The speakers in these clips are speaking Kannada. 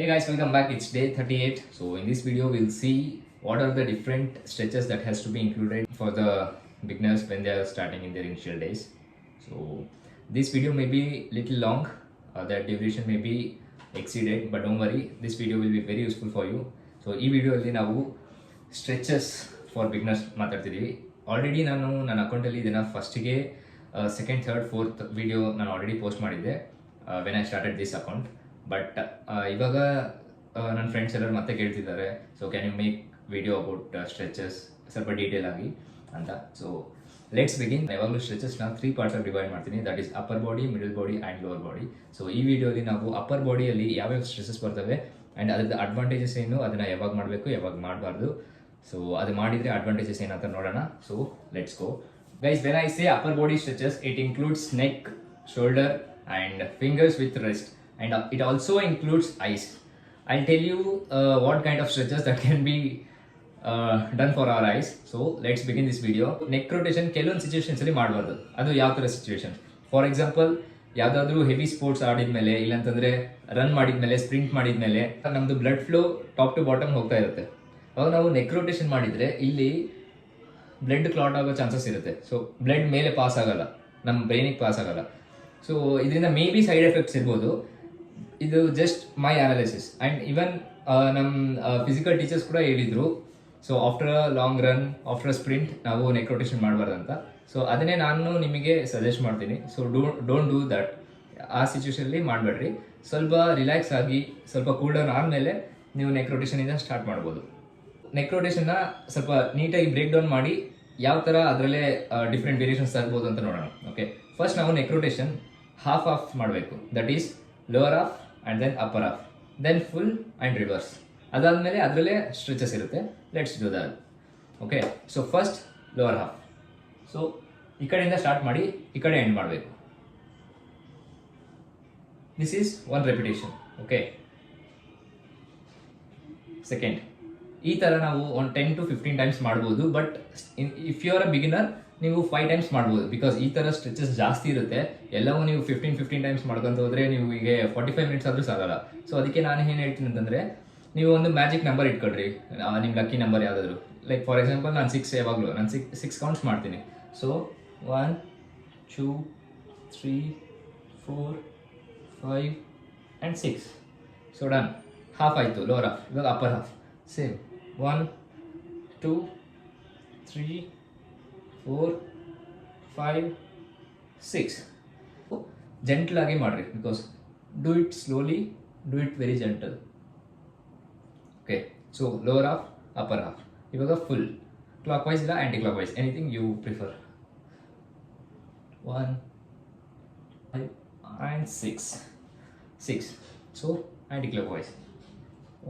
Hey guys, welcome back. It's day 38. So in this video, we'll see what are the different stretches that has to be included for the beginners when they are starting in their initial days. So this video may be little long, the duration may be exceeded, but don't worry, this video will be very useful for you. So ಈ ವಿಡಿಯೋದಲ್ಲಿ ನಾವು ಸ್ಟ್ರೆಚಸ್ ಫಾರ್ ಬಿಗ್ನರ್ಸ್ ಮಾತಾಡ್ತಿದ್ದೀವಿ. ಆಲ್ರೆಡಿ ನಾನು ನನ್ನ ಅಕೌಂಟಲ್ಲಿ ಇದನ್ನು ಫಸ್ಟಿಗೆ ಸೆಕೆಂಡ್ ಥರ್ಡ್ ಫೋರ್ತ್ ವಿಡಿಯೋ ನಾನು ಆಲ್ರೆಡಿ ಪೋಸ್ಟ್ ಮಾಡಿದ್ದೆ when I started this account. But ಇವಾಗ ನನ್ನ ಫ್ರೆಂಡ್ಸ್ ಎಲ್ಲರೂ ಮತ್ತೆ ಕೇಳ್ತಿದ್ದಾರೆ, so can you make video about stretches ಸ್ವಲ್ಪ ಡೀಟೇಲ್ ಆಗಿ ಅಂತ. So let's begin. ಯಾವಾಗಲೂ ಸ್ಟ್ರೆಚಸ್ನ 3 ಪಾರ್ಟ್ಸಾಗಿ ಡಿವೈಡ್ ಮಾಡ್ತೀನಿ, that is upper body, middle body and lower body. So ಈ ವಿಡಿಯೋಲಿ ನಾವು ಅಪ್ಪರ್ ಬಾಡಿಯಲ್ಲಿ ಯಾವ್ಯಾವ ಸ್ಟ್ರೆಚಸ್ ಬರ್ತವೆ ಆ್ಯಂಡ್ ಅದ್ರದ್ದು ಅಡ್ವಾಂಟೇಜಸ್ ಏನು, ಅದನ್ನು ಯಾವಾಗ ಮಾಡಬೇಕು ಯಾವಾಗ ಮಾಡಬಾರ್ದು, ಸೊ ಅದು ಮಾಡಿದರೆ ಅಡ್ವಾಂಟೇಜಸ್ ಏನಂತ ನೋಡೋಣ. So let's go guys. When I say upper body stretches, it includes neck, shoulder and fingers with wrist, and it also includes eyes. I'll tell you what kind of stretches that can be done for our eyes. So let's begin this video. Neck rotation ಕೆಲವೊಂದು ಸಿಚುವೇಶನ್ಸ್ ಅಲ್ಲಿ ಮಾಡಬಾರ್ದು. ಅದು ಯಾವ ಥರ ಸಿಚುವೇಶನ್? ಫಾರ್ ಎಕ್ಸಾಂಪಲ್, ಯಾವುದಾದ್ರೂ ಹೆವಿ ಸ್ಪೋರ್ಟ್ಸ್ ಆಡಿದ್ಮೇಲೆ, ಇಲ್ಲಾಂತಂದ್ರೆ ರನ್ ಮಾಡಿದ್ಮೇಲೆ, ಸ್ಪ್ರಿಂಟ್ ಮಾಡಿದ್ಮೇಲೆ ನಮ್ಮದು blood flow top to bottom ಹೋಗ್ತಾ ಇರುತ್ತೆ. ಅವಾಗ ನಾವು ನೆಕ್ ರೊಟೇಷನ್ ಮಾಡಿದರೆ ಇಲ್ಲಿ ಬ್ಲಡ್ ಕ್ಲಾಟ್ ಆಗೋ ಚಾನ್ಸಸ್ ಇರುತ್ತೆ. ಸೊ ಬ್ಲಡ್ ಮೇಲೆ ಪಾಸ್ ಆಗಲ್ಲ, ನಮ್ಮ ಬ್ರೈನಿಗೆ ಪಾಸ್ ಆಗಲ್ಲ. ಸೊ ಇದರಿಂದ ಮೇ ಬಿ ಸೈಡ್ ಎಫೆಕ್ಟ್ಸ್ ಇರ್ಬೋದು. ಇದು just my analysis. And even ನಮ್ಮ ಫಿಸಿಕಲ್ ಟೀಚರ್ಸ್ ಕೂಡ ಹೇಳಿದರು, so after a long run, after a sprint ನಾವು ನೆಕ್ ರೊಟೇಷನ್ ಮಾಡಬಾರ್ದಂತ. ಸೊ ಅದನ್ನೇ ನಾನು ನಿಮಗೆ ಸಜೆಸ್ಟ್ ಮಾಡ್ತೀನಿ. So don't do that. ಆ ಸಿಚುವೇಷನಲ್ಲಿ ಮಾಡಬೇಡ್ರಿ. ಸ್ವಲ್ಪ ರಿಲ್ಯಾಕ್ಸ್ ಆಗಿ ಸ್ವಲ್ಪ ಕೂಲ್ ಡೌನ್ ಆದಮೇಲೆ ನೀವು ನೆಕ್ ರೊಟೇಷನಿಂದ ಸ್ಟಾರ್ಟ್ ಮಾಡ್ಬೋದು. ನೆಕ್ ರೊಟೇಷನ್ನ ಸ್ವಲ್ಪ ನೀಟಾಗಿ ಬ್ರೇಕ್ ಡೌನ್ ಮಾಡಿ ಯಾವ ಥರ ಅದರಲ್ಲೇ ಡಿಫ್ರೆಂಟ್ ವೇರಿಯೇಷನ್ಸ್ ಆಗ್ಬೋದು ಅಂತ ನೋಡೋಣ. ಓಕೆ, ಫಸ್ಟ್ ನಾವು ನೆಕ್ ರೊಟೇಷನ್ ಹಾಫ್ ಆಫ್ ಮಾಡಬೇಕು, that is lower half and then upper half, then full and reverse. ಅದಾದಮೇಲೆ ಅದರಲ್ಲೇ ಸ್ಟ್ರೆಚಸ್ ಇರುತ್ತೆ. Let's do that. Okay, so first lower half. So ಈ ಕಡೆಯಿಂದ ಸ್ಟಾರ್ಟ್ ಮಾಡಿ ಈ ಕಡೆ ಎಂಡ್ ಮಾಡಬೇಕು. This is 1 repetition. Okay, second ಈ ಥರ ನಾವು ಒಂದು 10 to 15 ಟೈಮ್ಸ್ ಮಾಡ್ಬೋದು. But if you are a beginner, ನೀವು 5 ಟೈಮ್ಸ್ ಮಾಡ್ಬೋದು. ಬಿಕಾಸ್ ಈ ಥರ ಸ್ಟ್ರೆಚಸ್ ಜಾಸ್ತಿ ಇರುತ್ತೆ. ಎಲ್ಲವೂ ನೀವು 15 ಟೈಮ್ಸ್ ಮಾಡ್ಕೊಂತ ಹೋದರೆ ನೀವು ಈಗ 45 ಮಿನಿಟ್ಸ್ ಆದರೂ ಸಾಗಲ್ಲ. ಸೊ ಅದಕ್ಕೆ ನಾನು ಏನು ಹೇಳ್ತೀನಿ ಅಂತಂದರೆ, ನೀವು ಒಂದು ಮ್ಯಾಜಿಕ್ ನಂಬರ್ ಇಟ್ಕೊಳ್ರಿ, ನಿಮ್ಮ ಲಕ್ಕಿ ನಂಬರ್ ಯಾವುದಾದ್ರು. ಲೈಕ್ ಫಾರ್ ಎಕ್ಸಾಂಪಲ್ ನಾನು 6 ಯಾವಾಗಲೂ ನಾನು 6 ಕೌಂಟ್ಸ್ ಮಾಡ್ತೀನಿ. So 1 2 3 4 5 and 6. So done. Half ಆಯಿತು, ಲೋವರ್ ಹಾಫ್. ಇವಾಗ ಅಪ್ಪರ್ ಹಾಫ್ ಸೇಮ್ 1 2 3 4 5 6. ಜೆಂಟಲ್ ಆಗಿ ಮಾಡಿರಿ, because do it slowly, do it very gentle. Okay, so lower half, upper half. ಇವಾಗ ಫುಲ್ ಕ್ಲಾಕ್ ವೈಸ್ ಇಲ್ಲ anticlockwise, anything you prefer. 1 5 and 6. So anticlockwise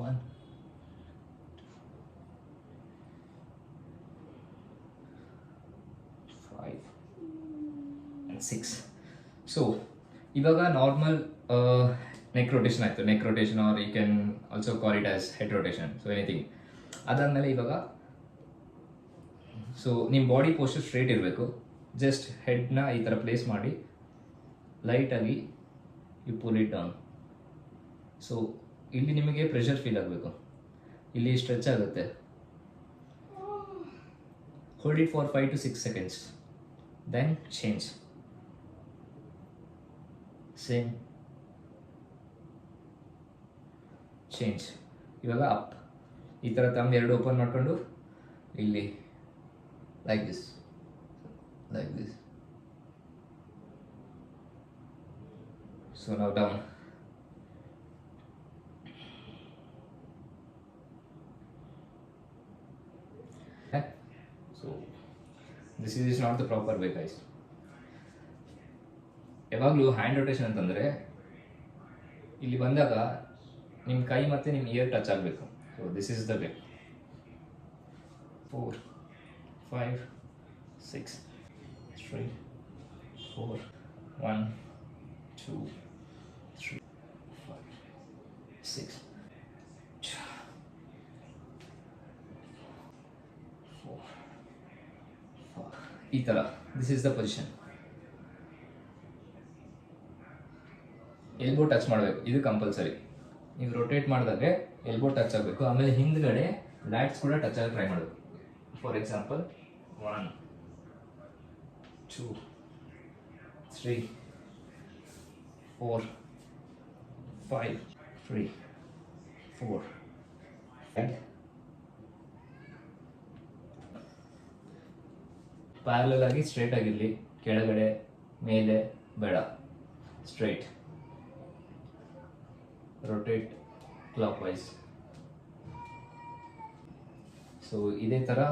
1 6. So ಇವಾಗ ನಾರ್ಮಲ್ ನೆಕ್ ರೊಟೇಷನ್ ಆಯಿತು. Neck rotation or you can also call it as head rotation. So anything. ಅದಾದಮೇಲೆ ಇವಾಗ ಸೊ ನಿಮ್ಮ ಬಾಡಿ ಪೋಸ್ಟರ್ ಸ್ಟ್ರೇಟ್ ಇರಬೇಕು. ಜಸ್ಟ್ ಹೆಡ್ನ ಈ ಥರ ಪ್ಲೇಸ್ ಮಾಡಿ ಲೈಟಾಗಿ you pull it down. So ಇಲ್ಲಿ ನಿಮಗೆ ಪ್ರೆಷರ್ ಫೀಲ್ ಆಗಬೇಕು, ಇಲ್ಲಿ ಸ್ಟ್ರೆಚ್ ಆಗುತ್ತೆ. Hold it for 5 to 6 seconds, then change. Same change. ಇವಾಗ ಅಪ್. ಈ ಥರ ತಮ್ಮ ಎರಡು ಓಪನ್ ಮಾಡಿಕೊಂಡು ಇಲ್ಲಿ ಲೈಕ್ ದಿಸ್. ಸೊ ನಾವು down. So this is not the proper way guys. ಯಾವಾಗಲೂ ಹ್ಯಾಂಡ್ ರೊಟೇಷನ್ ಅಂತಂದರೆ ಇಲ್ಲಿ ಬಂದಾಗ ನಿಮ್ಮ ಕೈ ಮತ್ತು ನಿಮ್ಮ ಇಯರ್ ಟಚ್ ಆಗಬೇಕು. So this is the way. 4 5 6 3 4 1 2 3 5 6 4 5. ಈ ಥರ this is the position. Elbow touch ಮಾಡಬೇಕು, ಇದು ಕಂಪಲ್ಸರಿ. ನೀವು ರೊಟೇಟ್ ಮಾಡಿದಾಗೆ ಎಲ್ಬೋ ಟಚ್ ಆಗಬೇಕು. ಆಮೇಲೆ ಹಿಂದ್ಗಡೆ ಲ್ಯಾಟ್ಸ್ ಕೂಡ ಟಚ್ ಆಗಿ ಟ್ರೈ ಮಾಡಬೇಕು. ಫಾರ್ ಎಕ್ಸಾಂಪಲ್ 1 2 3 4 5 3 4 and ಪ್ಯಾರಲಲ್ ಆಗಿ ಸ್ಟ್ರೈಟ್ ಆಗಿರಲಿ, ಕೆಳಗಡೆ ಮೇಲೆ ಬೇಡ, straight. Rotate clockwise. So ಇದೇ ಥರ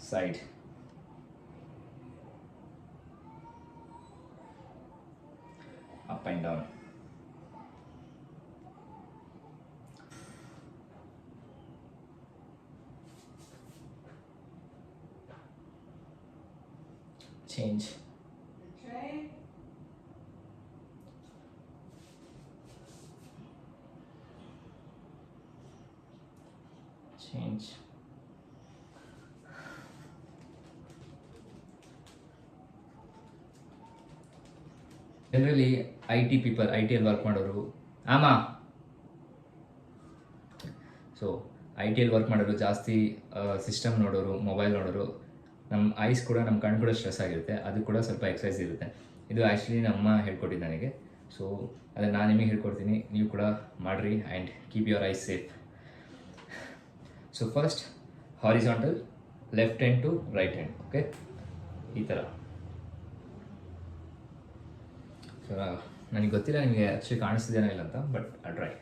side. Up and down. Change. Change. Generally IT people, IT ಅಲ್ಲಿ ವರ್ಕ್ ಮಾಡೋರು, ಸೊ IT ಅಲ್ಲಿ ವರ್ಕ್ ಮಾಡೋರು ಜಾಸ್ತಿ ಸಿಸ್ಟಮ್ ನೋಡೋರು, ಮೊಬೈಲ್ ನೋಡೋರು, ನಮ್ಮ ಐಸ್ ಕೂಡ, ನಮ್ಮ ಕಣ್ಣು ಕೂಡ ಸ್ಟ್ರೆಸ್ ಆಗಿರುತ್ತೆ. ಅದು ಕೂಡ ಸ್ವಲ್ಪ ಎಕ್ಸಸೈಸ್ ಇರುತ್ತೆ. ಇದು ಆ್ಯಕ್ಚುಲಿ ನಮ್ಮ ಹೇಳ್ಕೊಟ್ಟಿದ್ದು ನನಗೆ. ಸೊ ಅದನ್ನು ನಾನು ನಿಮಗೆ ಹೇಳ್ಕೊಡ್ತೀನಿ, ನೀವು ಕೂಡ ಮಾಡಿರಿ and keep your eyes safe. So first horizontal, left hand to right hand. Okay, ಈ ಥರ. ಸೊ ನನಗೆ ಗೊತ್ತಿಲ್ಲ ನಿಮಗೆ ಆ್ಯಕ್ಚುಲಿ ಕಾಣಿಸ್ತಿದೇನೋ ಇಲ್ಲ ಅಂತ, but I try.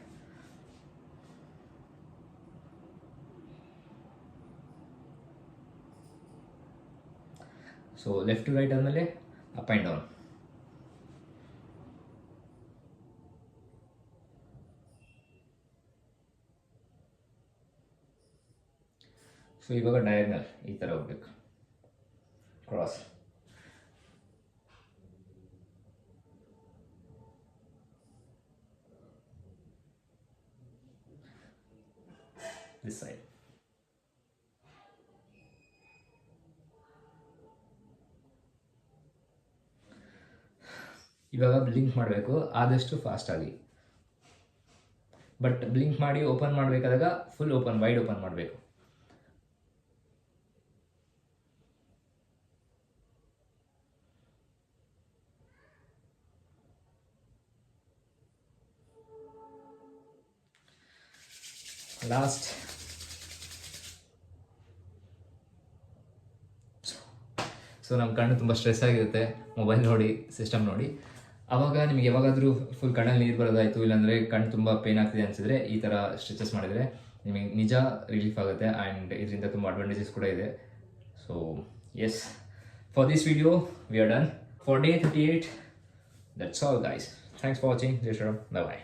So left to right ಆದಮೇಲೆ ಅಪ್ ಆ್ಯಂಡ್ ಡೌನ್. ಸೊ ಇವಾಗ ಡಯಾಗ್ನಲ್ ಈ ಥರ ಹೋಗ್ಬೇಕು, ಕ್ರಾಸ್. This side. ಇವಾಗ ಬ್ಲಿಂಕ್ ಮಾಡಬೇಕು, ಆದಷ್ಟು ಫಾಸ್ಟಾಗಿ. ಬಟ್ ಬ್ಲಿಂಕ್ ಮಾಡಿ ಓಪನ್ ಮಾಡಬೇಕಾದಾಗ ಫುಲ್ ಓಪನ್, ವೈಡ್ ಓಪನ್ ಮಾಡಬೇಕು. ಲಾಸ್ಟ್. ಸೊ ನಮ್ಮ ಕಣ್ಣು ತುಂಬ ಸ್ಟ್ರೆಸ್ ಆಗಿರುತ್ತೆ ಮೊಬೈಲ್ ನೋಡಿ, ಸಿಸ್ಟಮ್ ನೋಡಿ. ಆವಾಗ ನಿಮಗೆ ಯಾವಾಗಾದರೂ ಫುಲ್ ಕಣ್ಣಲ್ಲಿ ನೀರು ಬರೋದಾಯಿತು, ಇಲ್ಲಾಂದರೆ ಕಣ್ಣು ತುಂಬ ಪೇನ್ ಆಗ್ತಿದೆ ಅನಿಸಿದ್ರೆ ಈ ಥರ ಸ್ಟ್ರೆಚಸ್ ಮಾಡಿದರೆ ನಿಮಗೆ ನಿಜ ರಿಲೀಫ್ ಆಗುತ್ತೆ. ಆ್ಯಂಡ್ ಇದರಿಂದ ತುಂಬ ಅಡ್ವಾಂಟೇಜಸ್ ಕೂಡ ಇದೆ. So yes, for this video we are done for day 38. That's all guys. Thanks for watching. ಜೈ ಶ್ರೀರಾಮ್. ಬೈ ಬಾಯ್.